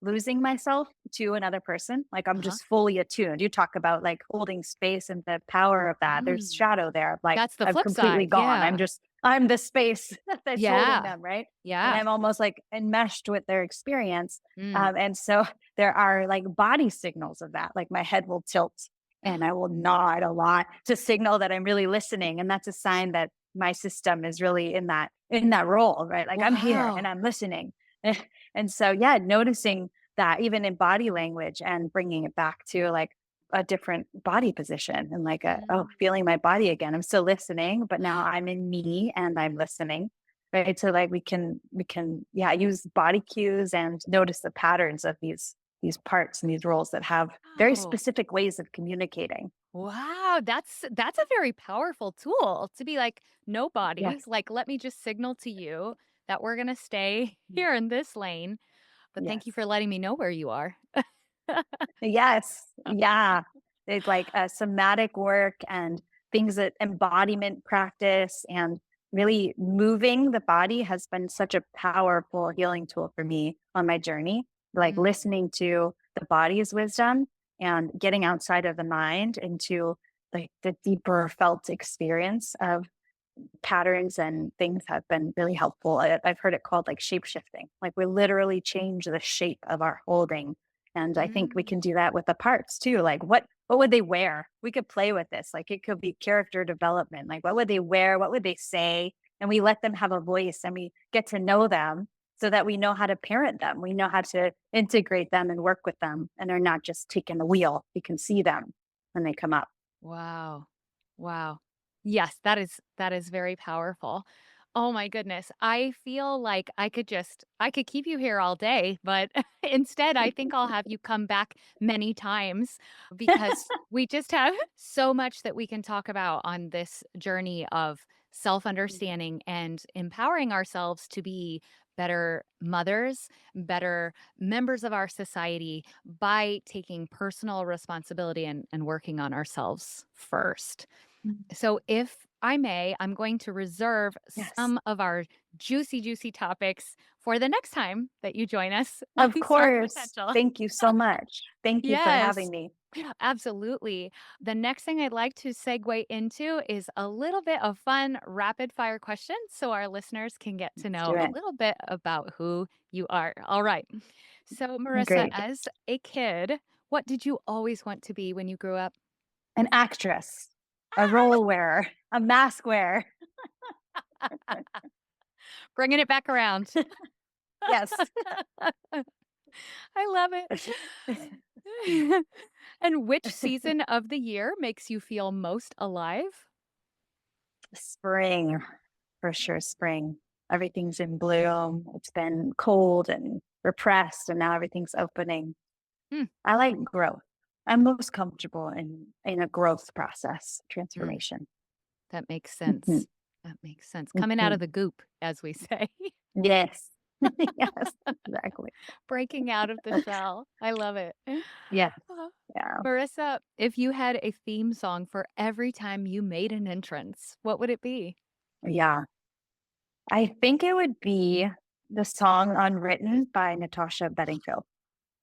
losing myself to another person, like, I'm Uh-huh. just fully attuned. You talk about, like, holding space and the power of that. There's Mm. shadow there, like, That's the I'm flip completely side, gone. yeah. I'm the space that's holding Yeah. them, right? And Yeah. I'm almost, like, enmeshed with their experience, Mm. and so there are, like, body signals of that, like, my head will tilt and I will nod a lot to signal that I'm really listening, and that's a sign that my system is really in that role, right? Like, I'm here and Wow. I'm listening. And so, yeah, noticing that even in body language and bringing it back to, like, a different body position and, like, oh, Mm. feeling my body again. I'm still listening, but now I'm in me and I'm listening. Right. So, like, we can, yeah, use body cues and notice the patterns of these parts and these roles that have very Wow. specific ways of communicating. Wow, that's a very powerful tool to be like, "No body, Yes. like, let me just signal to you that we're gonna stay Mm. here in this lane, but thank you Yes. for letting me know where you are." Yes. Yeah. It's like somatic work and things that embodiment practice and really moving the body has been such a powerful healing tool for me on my journey. Like Mm, listening to the body's wisdom and getting outside of the mind into like the deeper felt experience of patterns and things have been really helpful. I've heard it called like shape shifting. Like we literally change the shape of our holding, and I think we mm. can do that with the parts too. Like what would they wear? We could play with this. Like it could be character development. Like what would they wear? What would they say? And we let them have a voice, and we get to know them so that we know how to parent them. We know how to integrate them and work with them, and they're not just taking the wheel. We can see them when they come up. Wow. Wow. Yes, that is very powerful. Oh my goodness. I feel like I could keep you here all day, but instead I think I'll have you come back many times because we just have so much that we can talk about on this journey of self-understanding and empowering ourselves to be better mothers, better members of our society by taking personal responsibility and working on ourselves first. Mhm. So, if I may, I'm going to reserve Yes. some of our juicy, juicy topics for the next time that you join us on Of Spark course. Potential. Thank you so much. Thank you for having Yes. me. Absolutely. The next thing I'd like to segue into is a little bit of fun rapid fire questions so our listeners can get to Let's know do a it. little bit about who you are. All right. So, Marissa, Great. as a kid, what did you always want to be when you grew up? An actress, a role wearer, a mask wearer. Bringing it back around. Yes. I love it. And which season of the year makes you feel most alive? Spring, for sure, spring. Everything's in bloom. It's been cold and repressed, and now everything's opening. Hmm. I like growth. I'm most comfortable in a growth process, Mm, transformation. that makes Mhm, sense. That makes sense. Coming out of mhm. the goop, as we say. Yes. Yes, exactly. Breaking out of the shell. I love it. Yes. Uh, Yeah. Marissa, if you had a theme song for every time you made an entrance, what would it be? Yeah. I think it would be the song "Unwritten" by Natasha Bedingfield.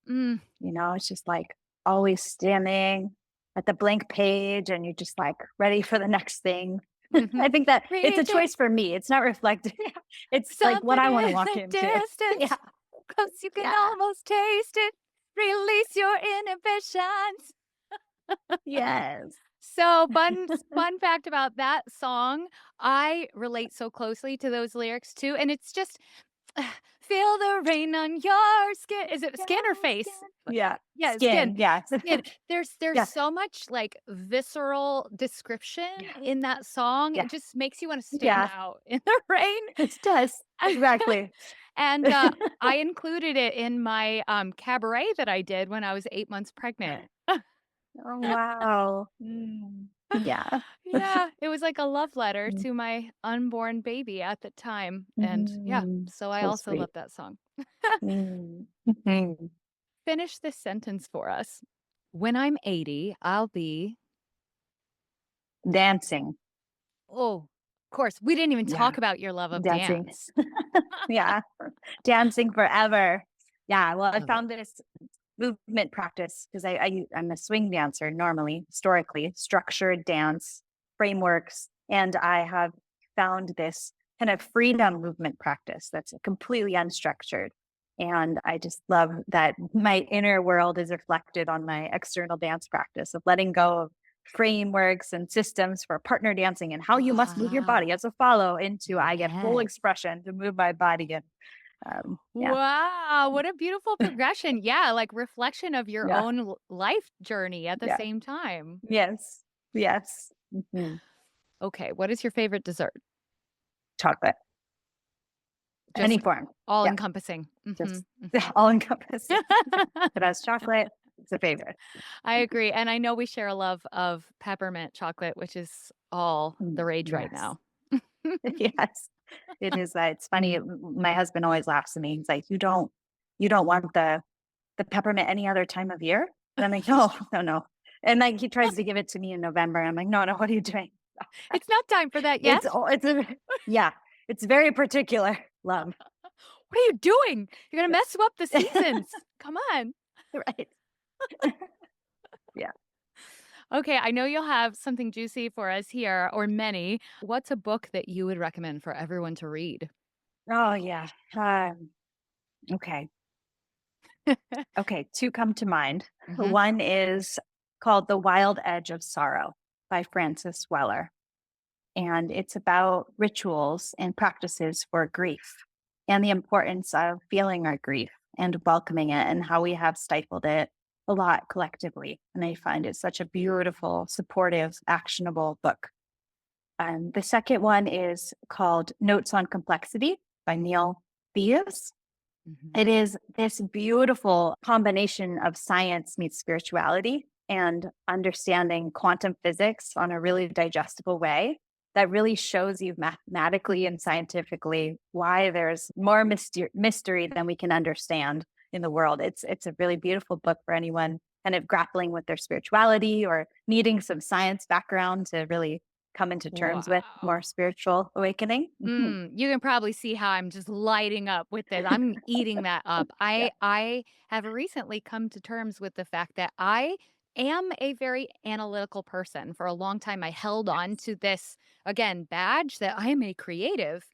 Mm, It's just like always standing at the blank page and you're just like ready for the next thing. mhm. I think that it's a Read it. choice for me. It's not reflective. It's like what Something I want to in walk the into. Yeah. distance. Close, you can Yeah. almost taste it. Release your inhibitions. Yes. So, fun fact about that song, I relate so closely to those lyrics too, and it's just feel the rain on your skin. Is it skin or Yes, face? yes. Yeah. Yeah, skin. Skin. Yes. Skin. There's Yeah. so much like visceral description Yeah. in that song. It Yeah. just makes you want to stand Yeah. out in the rain. It does. Exactly. And I included it in my cabaret that I did when I was 8 months pregnant. Oh, wow. Mm. Yeah. Yeah, it was like a love letter to my unborn baby at the time, and yeah, Mhm. so I So also sweet. love that song. Mm. Mhm. Finish this sentence for us. When I'm 80, I'll be Dancing. oh, of course, we didn't even Yeah, talk about your love of dancing. dance. Yeah, dancing forever. Yeah, well, I Love it. found this movement practice because I'm a swing dancer normally, historically, structured dance frameworks, and I have found this kind of freedom movement practice that's completely unstructured. And I just love that my inner world is reflected on my external dance practice of letting go of frameworks and systems for partner dancing and how you must move your Wow. body as a follow into I get full Yes. expression to move my body and yeah, Wow, what a beautiful progression. Yeah, like reflection of your yeah, own life journey at the yeah, same time. yes, yes. Okay, what is your favorite dessert? Chocolate, any Just form. all Yeah, encompassing. just Mhm. all encompassing. If it has chocolate, it's a favorite. I agree, and I know we share a love of peppermint chocolate, which is all the rage right Yes, now. yes. It is. It's funny. My husband always laughs at me. He's like, you don't want the peppermint any other time of year?" And I'm like, "No, no, no." And, like, he tries to give it to me in November. I'm like, "No, no, what are you doing?" It's not time for that It's yet. all it's a yeah, it's very particular love. What are you doing? You're gonna mess up the Yeah. seasons. Come on. Right. Yeah. Okay, I know you'll have something juicy for us here, or many. What's a book that you would recommend for everyone to read? Oh, yeah. Okay. Okay, 2 come to mind. Mhm. One is called The Wild Edge of Sorrow by Frances Weller, and it's about rituals and practices for grief and the importance of feeling our grief and welcoming it and how we have stifled it a lot collectively. And I find it such a beautiful, supportive, actionable book. The second one is called Notes on Complexity by Neil Theus. Mhm. It is this beautiful combination of science meets spirituality and understanding quantum physics on a really digestible way that really shows you mathematically and scientifically why there's more mystery than we can understand in the world. It's a really beautiful book for anyone kind of grappling with their spirituality or needing some science background to really come into terms with Wow. more spiritual awakening. Mhm. You can probably see how I'm just lighting up with this. I'm eating that up. Yeah. I have recently come to terms with the fact that I am a very analytical person. For a long time, I held on Yes. to this again badge that I am a creative.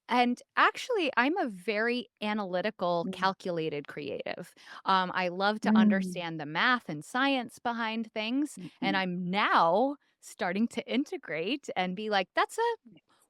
And actually, I'm a very analytical, Mm. calculated creative. I love to Mm. understand the math and science behind things. And Mhm. I'm now starting to integrate and be like, that's a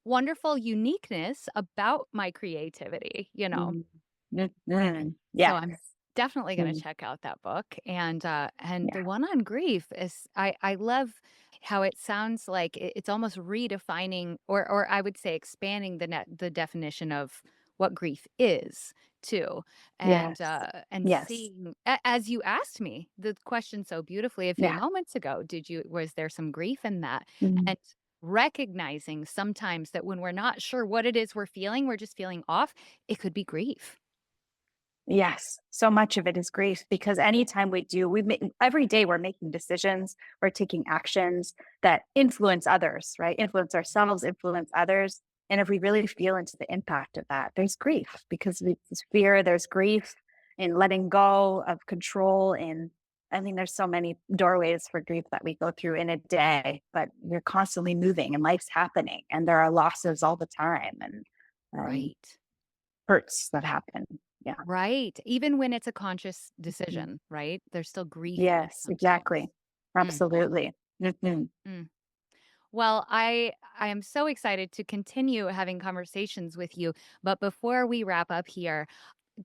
wonderful uniqueness about my creativity, you know? Mm. Mhm. So Yes. I'm definitely gonna Mm. check out that book, and the Yeah. one on grief is I love how it sounds like it's almost redefining or I would say expanding the definition of what grief is too, Yes. and Yes. seeing as you asked me the question so beautifully a few Yeah. moments ago, was there some grief in that? Mhm. And recognizing sometimes that when we're not sure what it is we're feeling, we're just feeling off, it could be grief. Yes. So much of it is grief because anytime every day we're making decisions, we're taking actions that influence others, right? Influence ourselves, influence others. And if we really feel into the impact of that, there's grief because there's fear, there's grief in letting go of control. And I mean, there's so many doorways for grief that we go through in a day, but we're constantly moving and life's happening and there are losses all the time and um, Right. hurts that happen. Yeah. Right. Even when it's a conscious Mhm. decision, right? There's still grief in it Yes, exactly. sometimes. Mm, Absolutely. Mhm. mm. Well, I am so excited to continue having conversations with you, but before we wrap up here,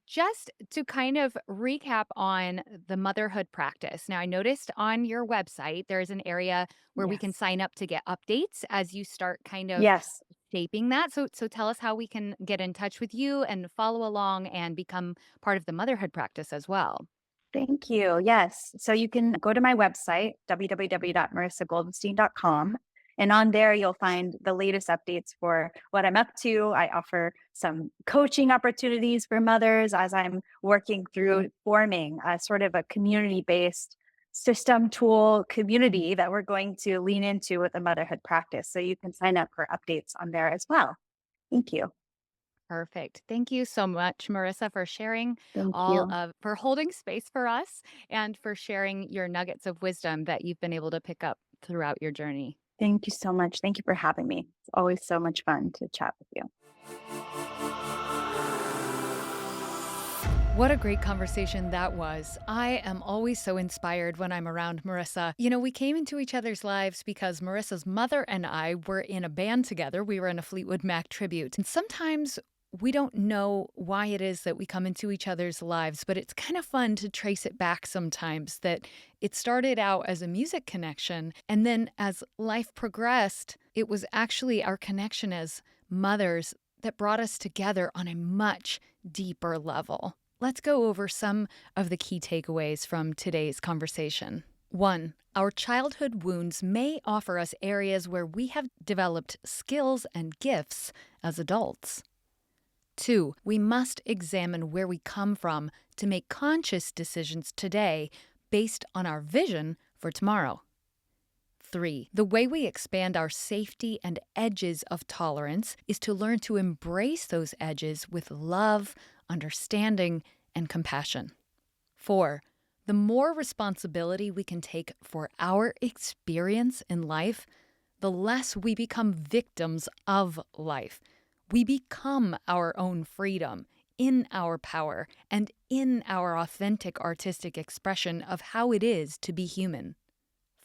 just to kind of recap on the motherhood practice. Now, I noticed on your website there is an area where we can Yes. sign up to get updates as you start kind of Yes. shaping that. So tell us how we can get in touch with you and follow along and become part of the motherhood practice as well. Thank you. Yes. So you can go to my website, www.marissagoldenstein.com. And on there, you'll find the latest updates for what I'm up to. I offer some coaching opportunities for mothers as I'm working through forming a sort of a community based system tool community that we're going to lean into with the motherhood practice. So you can sign up for updates on there as well. Thank you. Perfect. Thank you so much, Marissa, for sharing Thank you. for holding space for us and for sharing your nuggets of wisdom that you've been able to pick up throughout your journey. Thank you so much. Thank you for having me. It's always so much fun to chat with you. What a great conversation that was. I am always so inspired when I'm around Marissa. You know, we came into each other's lives because Marissa's mother and I were in a band together. We were in a Fleetwood Mac tribute. And sometimes we don't know why it is that we come into each other's lives, but it's kind of fun to trace it back sometimes that it started out as a music connection. And then as life progressed, it was actually our connection as mothers that brought us together on a much deeper level. Let's go over some of the key takeaways from today's conversation. 1. Our childhood wounds may offer us areas where we have developed skills and gifts as adults. 2. We must examine where we come from to make conscious decisions today based on our vision for tomorrow. 3. The way we expand our safety and edges of tolerance is to learn to embrace those edges with love, understanding, and compassion. 4. The more responsibility we can take for our experience in life, the less we become victims of life. We become our own freedom, in our power, and in our authentic artistic expression of how it is to be human.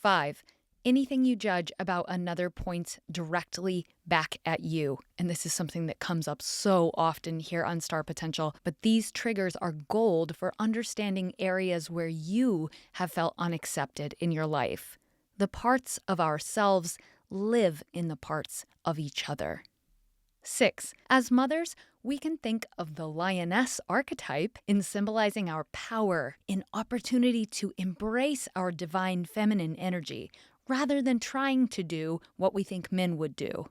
5. Anything you judge about another points directly back at you. And this is something that comes up so often here on Star Potential. But these triggers are gold for understanding areas where you have felt unaccepted in your life. The parts of ourselves live in the parts of each other. 6. As mothers, we can think of the lioness archetype in symbolizing our power, in opportunity to embrace our divine feminine energy, rather than trying to do what we think men would do.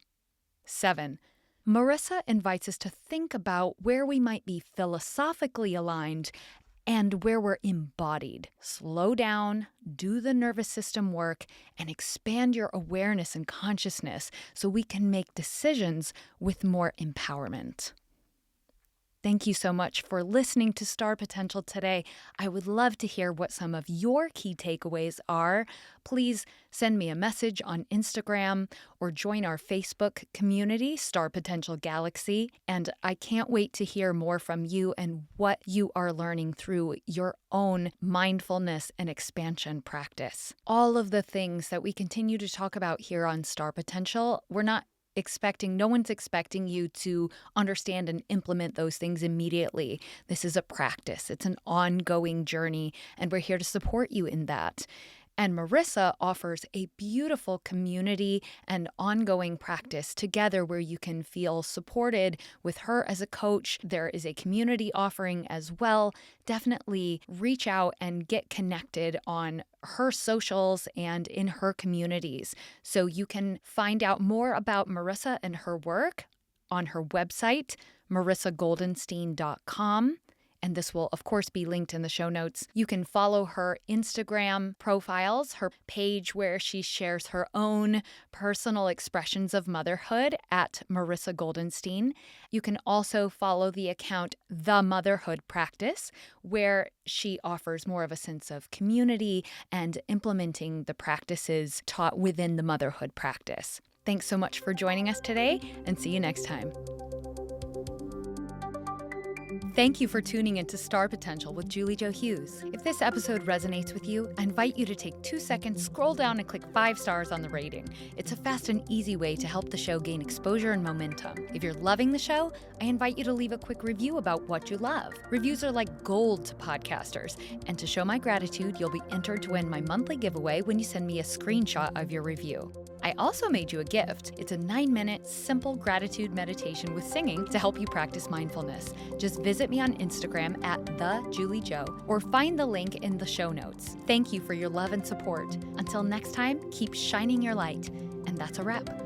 7. Marissa invites us to think about where we might be philosophically aligned and where we're embodied. Slow down, do the nervous system work, and expand your awareness and consciousness so we can make decisions with more empowerment. Thank you so much for listening to Star Potential today. I would love to hear what some of your key takeaways are. Please send me a message on Instagram or join our Facebook community, Star Potential Galaxy. And I can't wait to hear more from you and what you are learning through your own mindfulness and expansion practice. All of the things that we continue to talk about here on Star Potential, no one's expecting you to understand and implement those things immediately. This is a practice. It's an ongoing journey, and we're here to support you in that. And Marissa offers a beautiful community and ongoing practice together where you can feel supported with her as a coach. There is a community offering as well. Definitely reach out and get connected on her socials and in her communities. So you can find out more about Marissa and her work on her website, marissagoldenstein.com. And this will, of course, be linked in the show notes. You can follow her Instagram profiles, her page where she shares her own personal expressions of motherhood at Marissa Goldenstein. You can also follow the account The Motherhood Practice, where she offers more of a sense of community and implementing the practices taught within the motherhood practice. Thanks so much for joining us today, and see you next time. Thank you for tuning into Star Potential with Julie Jo Hughes. If this episode resonates with you, I invite you to take 2 seconds, scroll down, and click 5 stars on the rating. It's a fast and easy way to help the show gain exposure and momentum. If you're loving the show, I invite you to leave a quick review about what you love. Reviews are like gold to podcasters, and to show my gratitude, you'll be entered to win my monthly giveaway when you send me a screenshot of your review. I also made you a gift. It's a 9-minute, simple gratitude meditation with singing to help you practice mindfulness. Just visit me on Instagram at @thejuliejo or find the link in the show notes. Thank you for your love and support. Until next time, keep shining your light. And that's a wrap.